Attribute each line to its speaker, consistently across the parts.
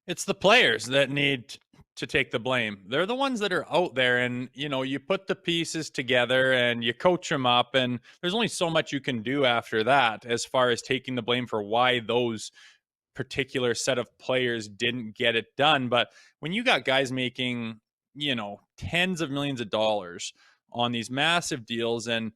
Speaker 1: It's the players that need to take the blame. They're the ones that are out there, and you put the pieces together and you coach them up, and there's only so much you can do after that as far as taking the blame for why those particular set of players didn't get it done. But when you got guys making, tens of millions of dollars on these massive deals, and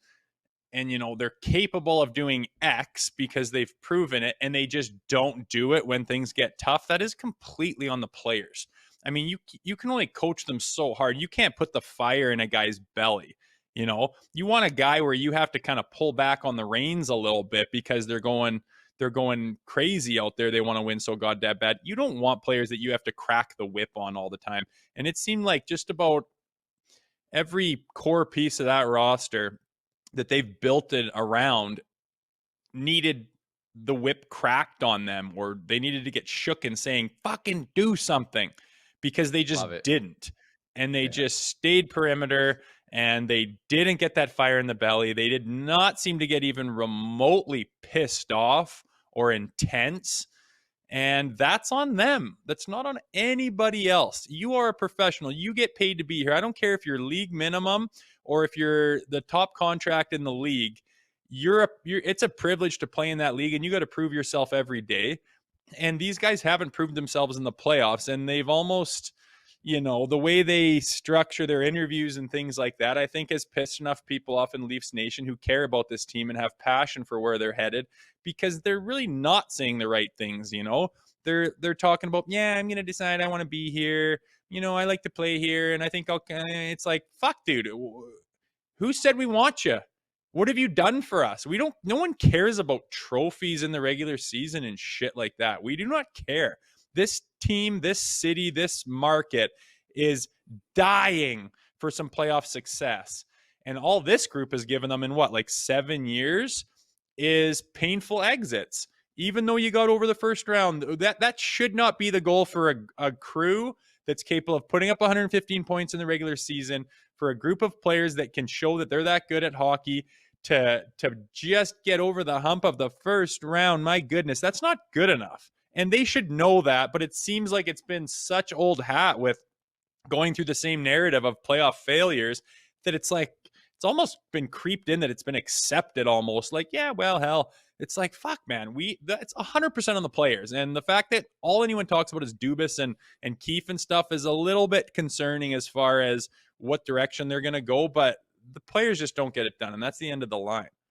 Speaker 1: they're capable of doing X because they've proven it, and they just don't do it when things get tough, that is completely on the players. I mean, you can only coach them so hard. You can't put the fire in a guy's belly. You want a guy where you have to kind of pull back on the reins a little bit because they're going crazy out there. They want to win so goddamn bad. You don't want players that you have to crack the whip on all the time. And it seemed like just about every core piece of that roster that they've built it around needed the whip cracked on them, or they needed to get shook and saying, fucking do something, because they just
Speaker 2: Love it.
Speaker 1: didn't. And they
Speaker 2: Yeah.
Speaker 1: just stayed perimeter, and they didn't get that fire in the belly. They did not seem to get even remotely pissed off or intense. And that's on them. That's not on anybody else. You are a professional. You get paid to be here. I don't care if you're league minimum or if you're the top contract in the league. It's a privilege to play in that league, and you got to prove yourself every day. And these guys haven't proved themselves in the playoffs, and they've almost, the way they structure their interviews and things like that, I think has pissed enough people off in Leafs Nation who care about this team and have passion for where they're headed, because they're really not saying the right things. They're talking about, yeah, I'm gonna decide I want to be here. I like to play here, and I think I'll. It's like, fuck, dude. Who said we want you? What have you done for us? We don't. No one cares about trophies in the regular season and shit like that. We do not care. This team, this city, this market is dying for some playoff success. And all this group has given them in what, like 7 years, is painful exits. Even though you got over the first round, that should not be the goal for a crew that's capable of putting up 115 points in the regular season, for a group of players that can show that they're that good at hockey, to just get over the hump of the first round. My goodness, that's not good enough. And they should know that, but it seems like it's been such old hat with going through the same narrative of playoff failures that it's like it's almost been creeped in, that it's been accepted almost like, yeah, well, hell, it's like, fuck, man, that's 100% on the players. And the fact that all anyone talks about is Dubas and Keefe and stuff is a little bit concerning as far as what direction they're going to go, but the players just don't get it done, and that's the end of the line.